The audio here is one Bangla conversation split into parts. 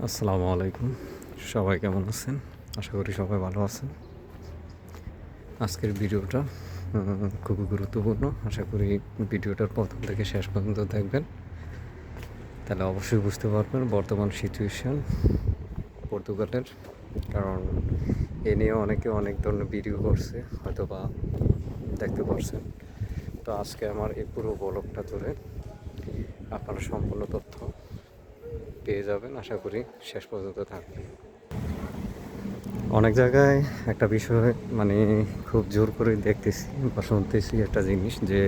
আসসালামু আলাইকুম। সবাই কেমন আছেন? আশা করি সবাই ভালো আছেন। আজকের ভিডিওটা খুবই গুরুত্বপূর্ণ। আশা করি ভিডিওটার প্রথম থেকে শেষ পর্যন্ত দেখবেন। তাহলে অবশ্যই বুঝতে পারবেন বর্তমান সিচুয়েশান পর্তুগালের। কারণ এ নিয়ে অনেকে অনেক ধরনের ভিডিও করছে, হয়তো বা দেখতে পারছেন। তো আজকে আমার এই পুরো ব্লগটা জুড়ে আপনারা সম্পূর্ণ তথ্য পেয়ে যাবেন। আশা করি শেষ পর্যন্ত থাকবেন। অনেক জায়গায় একটা বিষয় খুব জোর করে দেখতেছি বা শুনতেছি একটা জিনিস, যে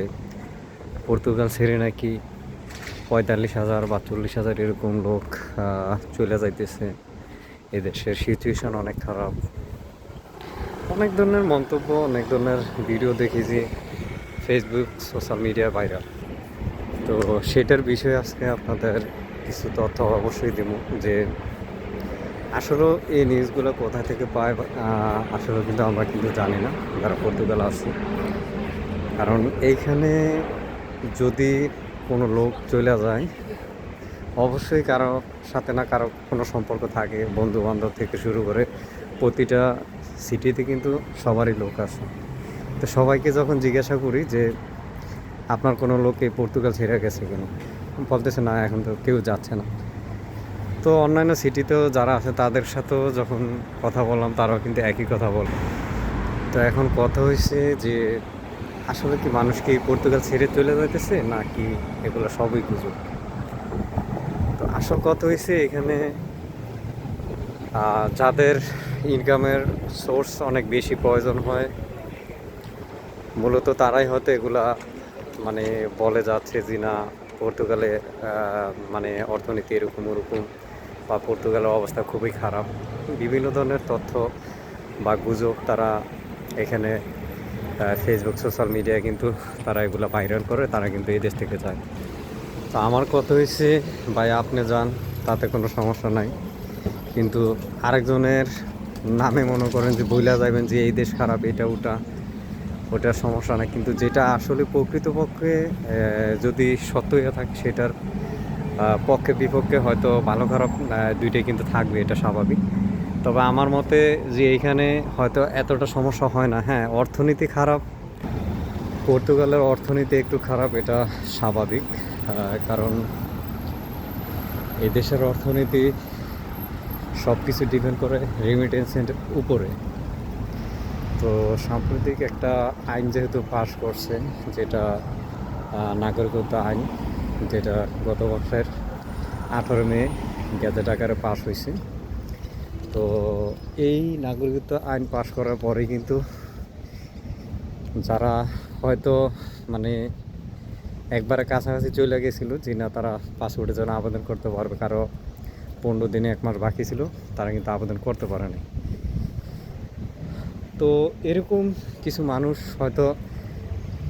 পর্তুগাল ছেড়ে নাকি 45,000 বা 40,000 এরকম লোক চলে যাইতেছে। এদেশের সিচুয়েশান অনেক খারাপ। অনেক ধরনের মন্তব্য, অনেক ধরনের ভিডিও দেখেছি ফেসবুক, সোশ্যাল মিডিয়া ভাইরাল। তো সেটার বিষয়ে আজকে আপনাদের কিছু তথ্য অবশ্যই দেবো, যে আসলে এই নিউজগুলো কোথা থেকে পায় আসলে কিন্তু আমরা কিন্তু জানি না যারা পর্তুগাল আছি। কারণ এইখানে যদি কোনো লোক চলে যায়, অবশ্যই কারো সাথে না কারো কোনো সম্পর্ক থাকে, বন্ধু বান্ধব থেকে শুরু করে প্রতিটা সিটিতে কিন্তু সবারই লোক আছে। তো সবাইকে যখন জিজ্ঞাসা করি যে আপনার কোনো লোক এই পর্তুগাল ছেড়ে গেছে কেন, বলতেছে না, এখন তো কেউ যাচ্ছে না। তো অন্যান্য সিটিতেও যারা আছে তাদের সাথেও যখন কথা বললাম, তারাও কিন্তু একই কথা বলে। তো এখন কথা হয়েছে যে আসলে কি মানুষ কি পর্তুগাল ছেড়ে চলে যাইতেছে, নাকি এগুলো সবই গুজব। তো আসল কথা হয়েছে এখানে যাদের ইনকামের সোর্স অনেক বেশি প্রয়োজন হয়, মূলত তারাই হয়তো এগুলা মানে বলে যাচ্ছে যে না, পর্তুগালে অর্থনীতি এরকম ওরকম, বা পর্তুগালের অবস্থা খুবই খারাপ। বিভিন্ন ধরনের তথ্য বা গুজব তারা এখানে ফেসবুক, সোশ্যাল মিডিয়ায় কিন্তু তারা এগুলো ভাইরাল করে, তারা কিন্তু এই দেশ থেকে যায়। তো আমার কথা হয়েছে, ভাই আপনি যান, তাতে কোনো সমস্যা নাই, কিন্তু আরেকজনের নামে মনে করেন যে বইলা যাবেন যে এই দেশ খারাপ, এটা ওটা, ওটার সমস্যা না। কিন্তু যেটা আসলে প্রকৃতপক্ষে যদি সত্য হয়ে থাকে, সেটার পক্ষে বিপক্ষে হয়তো ভালো খারাপ দুইটাই কিন্তু থাকবে, এটা স্বাভাবিক। তবে আমার মতে যে এইখানে হয়তো এতটা সমস্যা হয় না। হ্যাঁ, অর্থনীতি খারাপ, পর্তুগালের অর্থনীতি একটু খারাপ, এটা স্বাভাবিক। কারণ এই দেশের অর্থনীতি সব কিছু ডিপেন্ড করে রেমিটেন্সের উপরে। তো সাম্প্রতিক একটা আইন যেহেতু পাশ করছে, যেটা নাগরিকত্ব আইন, যেটা গত বছরের 18 মে গেজেট আকারে পাশ হয়েছে। তো এই নাগরিকত্ব আইন পাশ করার পরে কিন্তু যারা হয়তো একবারে কাছাকাছি চলে গেছিলো, যে না তারা পাসপোর্টের জন্য আবেদন করতে পারবে, কারো 15 দিনে 1 মাস বাকি ছিল, তারা কিন্তু আবেদন করতে পারেনি। তো এরকম কিছু মানুষ হয়তো,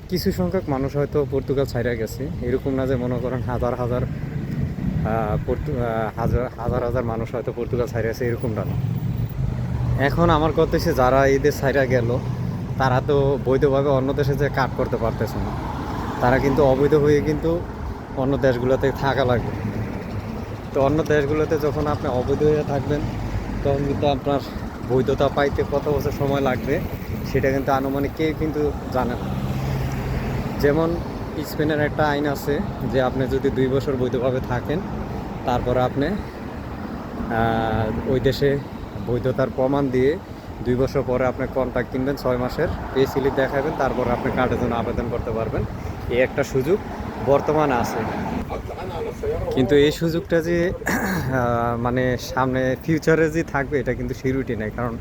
কিছু সংখ্যক মানুষ হয়তো পর্তুগাল ছাইড়া গেছে। এরকম না যে মনে করেন হাজার হাজার হাজার হাজার মানুষ হয়তো পর্তুগাল ছাইড়া গেছে, এরকমটা না। এখন আমার কথা হচ্ছে, যারা এই দেশ ছাইড়া গেল, তারা তো বৈধভাবে অন্য দেশে যে কাজ করতে পারতেছে না, তারা কিন্তু অবৈধ হয়ে কিন্তু অন্য দেশগুলোতে থাকা লাগবে। তো অন্য দেশগুলোতে যখন আপনি অবৈধ হয়ে থাকবেন, তখন কিন্তু আপনার বৈধতা পাইতে কত বছর সময় লাগবে, সেটা কিন্তু আনুমানিক কেউ কিন্তু জানে না। যেমন স্পেনের একটা আইন আছে যে আপনি যদি 2 বছর বৈধভাবে থাকেন, তারপরে আপনি ওই দেশে বৈধতার প্রমাণ দিয়ে 2 বছর পরে আপনি কন্ট্রাক্ট কিনবেন, 6 মাসের পে স্লিপ দেখাবেন, তারপরে আপনি কার্ডের জন্য আবেদন করতে পারবেন। এই একটা সুযোগ বর্তমানে আছে। কিন্তু এই সুযোগটা যে সামনে ফিউচারে যে থাকবে, এটা কিন্তু সিউরিটি নেই। কারণ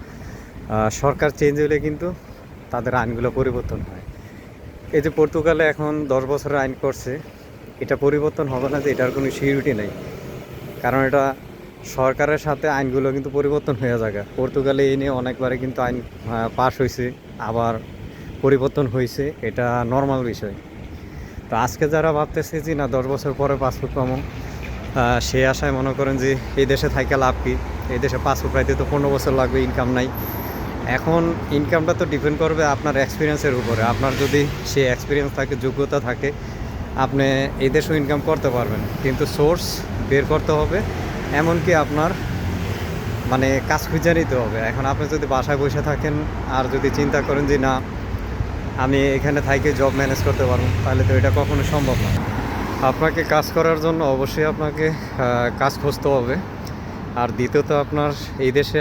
সরকার চেঞ্জ হলে কিন্তু তাদের আইনগুলো পরিবর্তন হয়। এই যে পর্তুগালে এখন 10 বছরের আইন করছে, এটা পরিবর্তন হবে না যে, এটার কোনো সিউরিটি নেই। কারণ এটা সরকারের সাথে আইনগুলো কিন্তু পরিবর্তন হয়ে যায়। পর্তুগালে এই নিয়ে অনেকবারে কিন্তু আইন পাস হয়েছে, আবার পরিবর্তন হয়েছে, এটা নর্মাল বিষয়। তো আজকে যারা ভাবতেছে যে না 10 বছর পরে পাসপোর্ট পাবো, সে আশায় মনে করেন যে এই দেশে থাইকা লাভ কি, এই দেশে পাসপোর্ট পাইতে তো 15 বছর লাগবে, ইনকাম নাই। এখন ইনকামটা তো ডিপেন্ড করবে আপনার এক্সপিরিয়েন্সের উপরে। আপনার যদি সে এক্সপিরিয়েন্স থাকে, যোগ্যতা থাকে, আপনি এই দেশেও ইনকাম করতে পারবেন, কিন্তু সোর্স বের করতে হবে। এমনকি আপনার মানে কাজ খুঁজে নিতে হবে। এখন আপনি যদি বাসায় বসে থাকেন আর যদি চিন্তা করেন যে না আমি এখানে থাইকে জব ম্যানেজ করতে পারবো, তাহলে তো এটা কখনো সম্ভব না। আপনাকে কাজ করার জন্য অবশ্যই আপনাকে কাজ খুঁজতে হবে। আর দ্বিতীয়ত আপনার এই দেশে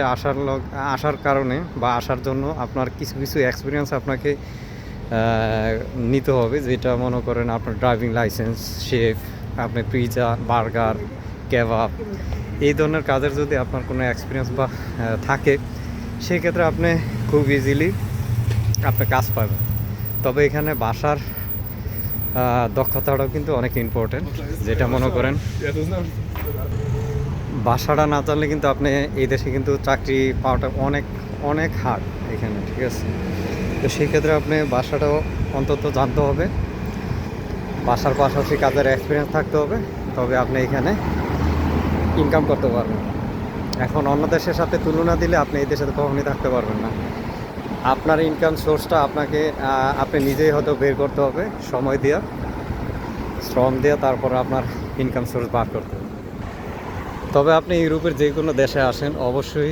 আসার কারণে বা আসার জন্য আপনার কিছু কিছু এক্সপিরিয়েন্স আপনাকে নিতে হবে, যেটা মনে করেন আপনার ড্রাইভিং লাইসেন্স, শেফ, আপনি পিৎজা, বার্গার, কেবাব, এই ধরনের কাজের যদি আপনার কোনো এক্সপিরিয়েন্স বা থাকে, সেক্ষেত্রে আপনি খুব ইজিলি আপনি কাজ পাবেন। তবে এখানে বাসার দক্ষতাটাও কিন্তু অনেক ইম্পর্টেন্ট, যেটা মনে করেন বাসাটা না জানলে কিন্তু আপনি এই দেশে কিন্তু চাকরি পাওয়াটা অনেক অনেক হার্ড এখানে, ঠিক আছে? তো সেই ক্ষেত্রে আপনি বাসাটাও অন্তত জানতে হবে, বাসার পাশাপাশি কাজের এক্সপিরিয়েন্স থাকতে হবে, তবে আপনি এখানে ইনকাম করতে পারবেন। এখন অন্য দেশের সাথে তুলনা দিলে আপনি এই দেশে কখনোই থাকতে পারবেন না। আপনার ইনকাম সোর্সটা আপনি নিজেই হয়তো বের করতে হবে, সময় দিয়া, শ্রম দিয়ে, তারপর আপনার ইনকাম সোর্স বার করতে হবে। তবে আপনি ইউরোপের যে কোনো দেশে আসেন, অবশ্যই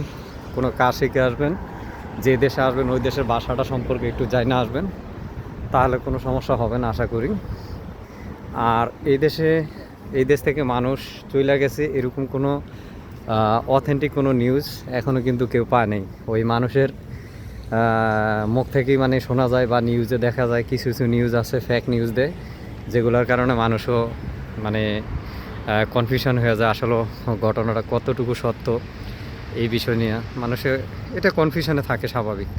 কোনো কাজ শিখে আসবেন। যে দেশে আসবেন ওই দেশের ভাষাটা সম্পর্কে একটু জানা আসবেন, তাহলে কোনো সমস্যা হবে না আশা করি। আর এই দেশ থেকে মানুষ চলে গেছে এরকম কোনো অথেন্টিক কোনো নিউজ এখনও কিন্তু কেউ পায় নেই। ওই মানুষের মুখ থেকেই মানে শোনা যায় বা নিউজে দেখা যায়, কিছু কিছু নিউজ আছে ফেক নিউজ দেয়, যেগুলোর কারণে মানুষও মানে কনফিউশন হয়ে যায় আসলে ঘটনাটা কতটুকু সত্য। এই বিষয় নিয়ে মানুষের এটা কনফিউশনে থাকে, স্বাভাবিক।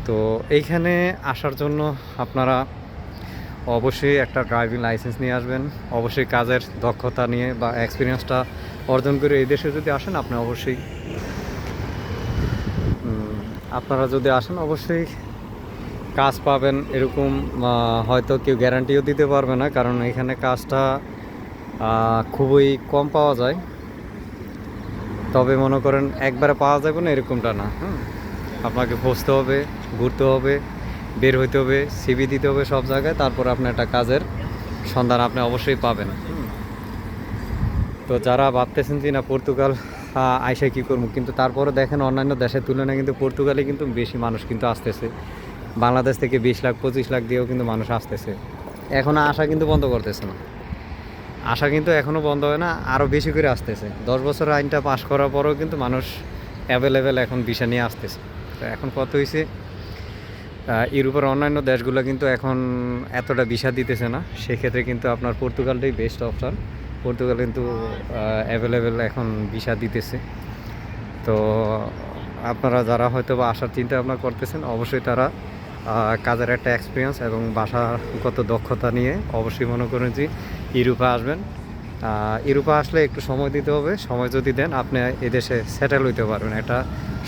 তো এইখানে আসার জন্য আপনারা অবশ্যই একটা ড্রাইভিং লাইসেন্স নিয়ে আসবেন, অবশ্যই কাজের দক্ষতা নিয়ে বা এক্সপিরিয়েন্সটা অর্জন করে এই দেশে যদি আসেন, আপনি অবশ্যই আপনারা যদি আসেন অবশ্যই কাজ পাবেন। এরকম হয়তো কেউ গ্যারান্টিও দিতে পারবে না, কারণ এখানে কাজটা খুবই কম পাওয়া যায়। তবে মনে করেন একবারে পাওয়া যাবে না এরকমটা না, আপনাকে খুঁজতে হবে, ঘুরতে হবে, বের হইতে হবে, সিভি দিতে হবে সব জায়গায়, তারপর আপনি একটা কাজের সন্ধান আপনি অবশ্যই পাবেন। তো যারা ভাবতেছেন যে না পর্তুগাল আইসা কী করবো, কিন্তু তারপরে দেখেন অন্যান্য দেশের তুলনায় কিন্তু পর্তুগালে কিন্তু বেশি মানুষ কিন্তু আসতেছে। বাংলাদেশ থেকে 20 লাখ 25 লাখ দিয়েও কিন্তু মানুষ আসতেছে। এখনও আসা কিন্তু বন্ধ করতেছে না, আশা কিন্তু এখনও বন্ধ হয় না, আরও বেশি করে আসতেছে। 10 বছর আইনটা পাশ করার পরেও কিন্তু মানুষ অ্যাভেলেবেল এখন ভিসা নিয়ে আসতেছে। তো এখন কত হয়েছে, ইউরোপের অন্যান্য দেশগুলো কিন্তু এখন এতটা ভিসা দিতেছে না, সেক্ষেত্রে কিন্তু আপনার পর্তুগালটাই বেস্ট অপশান। পর্তুগাল কিন্তু অ্যাভেলেবেল এখন ভিসা দিতেছে। তো আপনারা যারা হয়তো বা আসার চিন্তা ভাবনা করতেছেন, অবশ্যই তারা কাজের একটা এক্সপিরিয়েন্স এবং ভাষাগত দক্ষতা নিয়ে অবশ্যই মনে করেন যে ইউরোপে আসবেন। ইউরোপে আসলে একটু সময় দিতে হবে, সময় যদি দেন আপনি এদেশে সেটেল হইতে পারবেন। একটা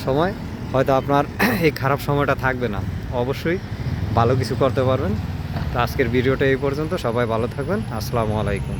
সময় হয়তো আপনার এই খারাপ সময়টা থাকবে না, অবশ্যই ভালো কিছু করতে পারবেন। তো আজকের ভিডিওটা এই পর্যন্ত, সবাই ভালো থাকবেন। আসসালামু আলাইকুম।